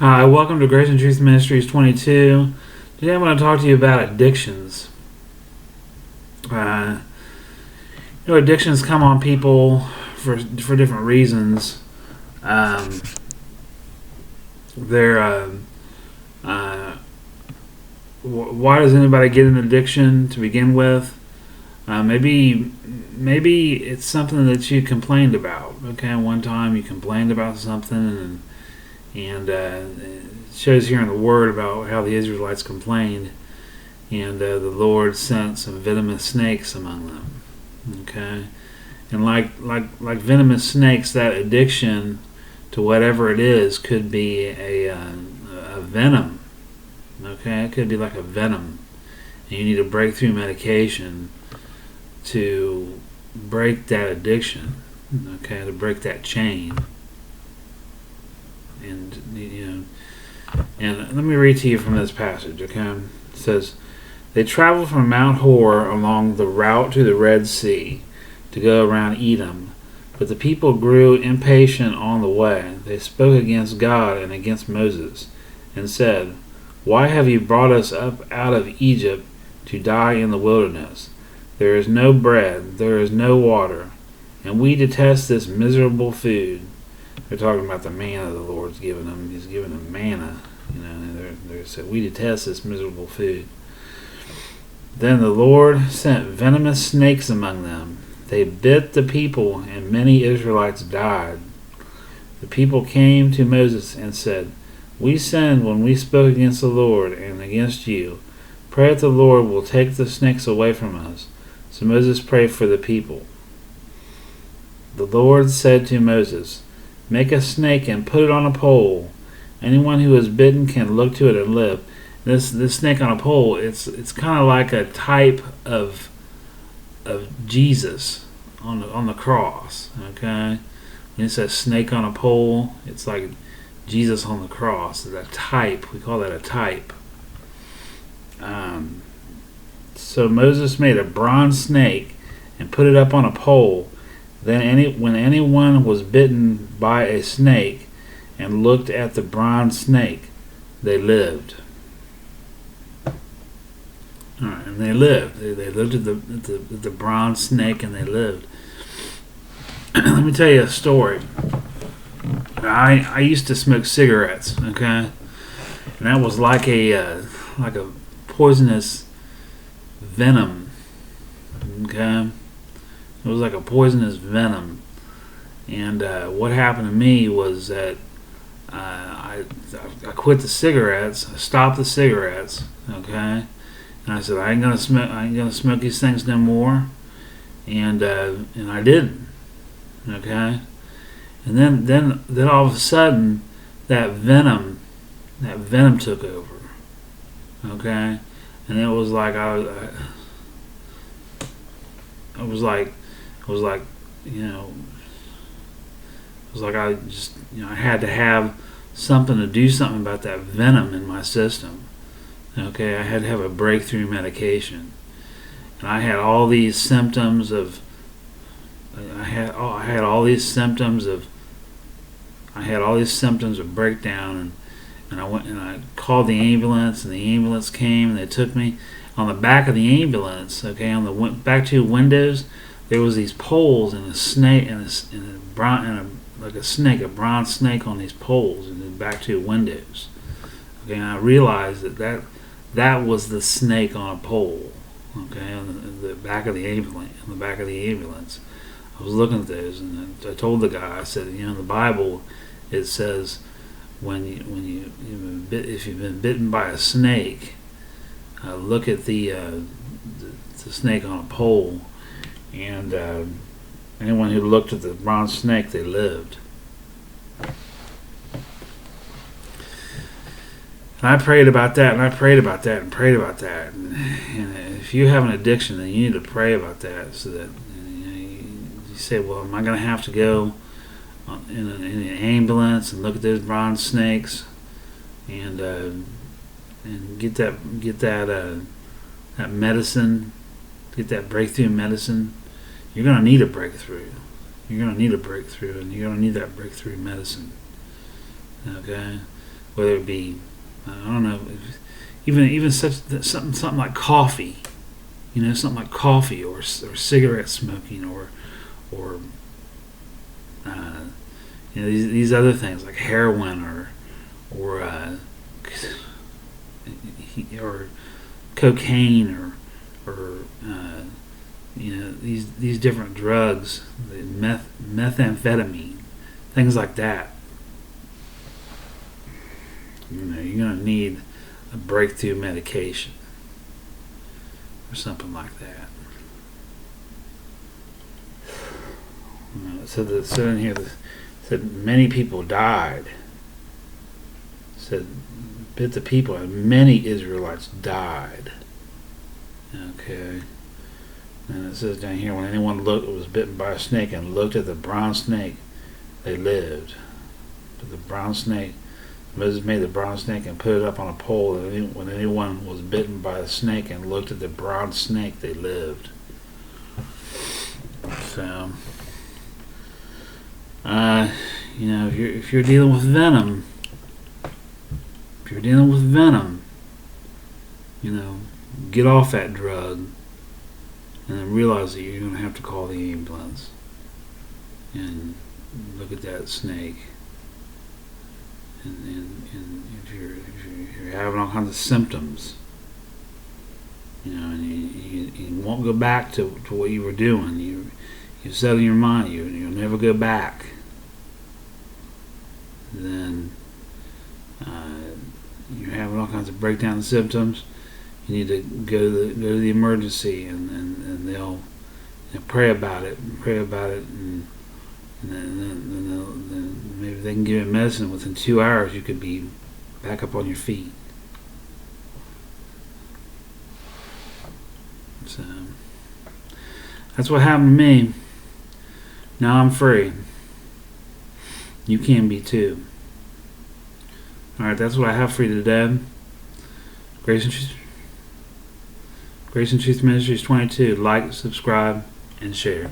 Hi, welcome to Grace and Truth Ministries 22. Today I'm going to talk to you about addictions. Uh, Addictions come on people for different reasons. Um, they're why does anybody get an addiction to begin with? Maybe it's something that you complained about. Okay, one time you complained about something, and it shows here in the Word about how the Israelites complained, and the Lord sent some venomous snakes among them. Okay, and like venomous snakes, that addiction to whatever it is could be a venom. Okay, it could be like a venom, and you need a breakthrough medication to break that addiction. Okay, to break that chain. And and let me read to you from this passage. Okay, it says, "They traveled from Mount Hor along the route to the Red Sea to go around Edom, but the people grew impatient on the way. They spoke against God and against Moses, and said, 'Why have you brought us up out of Egypt to die in the wilderness? There is no bread, there is no water, and we detest this miserable food.'" They're talking about the manna the Lord's given them. He's given them manna. And they said, "We detest this miserable food." Then the Lord sent venomous snakes among them. They bit the people, and many Israelites died. The people came to Moses and said, "We sinned when we spoke against the Lord and against you. Pray that the Lord will take the snakes away from us." So Moses prayed for the people. The Lord said to Moses, "Make a snake and put it on a pole. Anyone who is bitten can look to it and live." This snake on a pole, it's kind of like a type of Jesus on the cross. Okay, when it says snake on a pole, it's like Jesus on the cross. It's a type. We call that a type. So Moses made a bronze snake and put it up on a pole. Then when anyone was bitten by a snake and looked at the bronze snake, they lived. All right, and they lived. They lived at the bronze snake, and they lived. Let me tell you a story. I used to smoke cigarettes. Okay, and that was like a poisonous venom. Okay. It was like a poisonous venom. And what happened to me was that I quit the cigarettes. I stopped the cigarettes. Okay, and I said I ain't gonna smoke these things no more. And I didn't. Okay, and then all of a sudden that venom took over. Okay, and it was like it was like I just, I had to have something to do something about that venom in my system. Okay, I had to have a breakthrough medication, and I had all these symptoms of breakdown, and I went and I called the ambulance, and the ambulance came and they took me. On the back of the ambulance, okay, on the back two windows, there was these poles and a snake a bronze snake on these poles in the back two windows. Okay, and I realized that was the snake on a pole. Okay, on the back of the ambulance. I was looking at those, and I told the guy, I said, in the Bible, it says if you've been bitten by a snake, look at the snake on a pole, and anyone who looked at the bronze snake, they lived. And I prayed about that, and I prayed about that, and prayed about that. And if you have an addiction, then you need to pray about that, so that you say, "Well, am I going to have to go in an ambulance and look at those bronze snakes and get that medicine, get that breakthrough medicine?" You're going to need a breakthrough. You're going to need a breakthrough, and you're going to need that breakthrough medicine. Okay? whether it be, I don't know, even something like coffee, something like coffee or cigarette smoking or these other things like heroin or or cocaine or these different drugs, methamphetamine, things like that. You're going to need a breakthrough medication or something like that. So in here, said many people died. Said bits of people and many Israelites died. Okay. And it says down here, when anyone was bitten by a snake and looked at the bronze snake, they lived. But the bronze snake, Moses made the bronze snake and put it up on a pole. And when anyone was bitten by a snake and looked at the bronze snake, they lived. So, if you're dealing with venom, get off that drug. And then realize that you're going to have to call the ambulance and look at that snake. And if you're having all kinds of symptoms, and you won't go back to what you were doing. You settle your mind. You'll never go back. Then you're having all kinds of breakdown symptoms. You need to go to the emergency, and they'll pray about it, and then maybe they can give you medicine. Within 2 hours, you could be back up on your feet. So that's what happened to me. Now I'm free. You can be too. All right, that's what I have for you today. Grace and Truth Ministries 22. Like, subscribe, and share.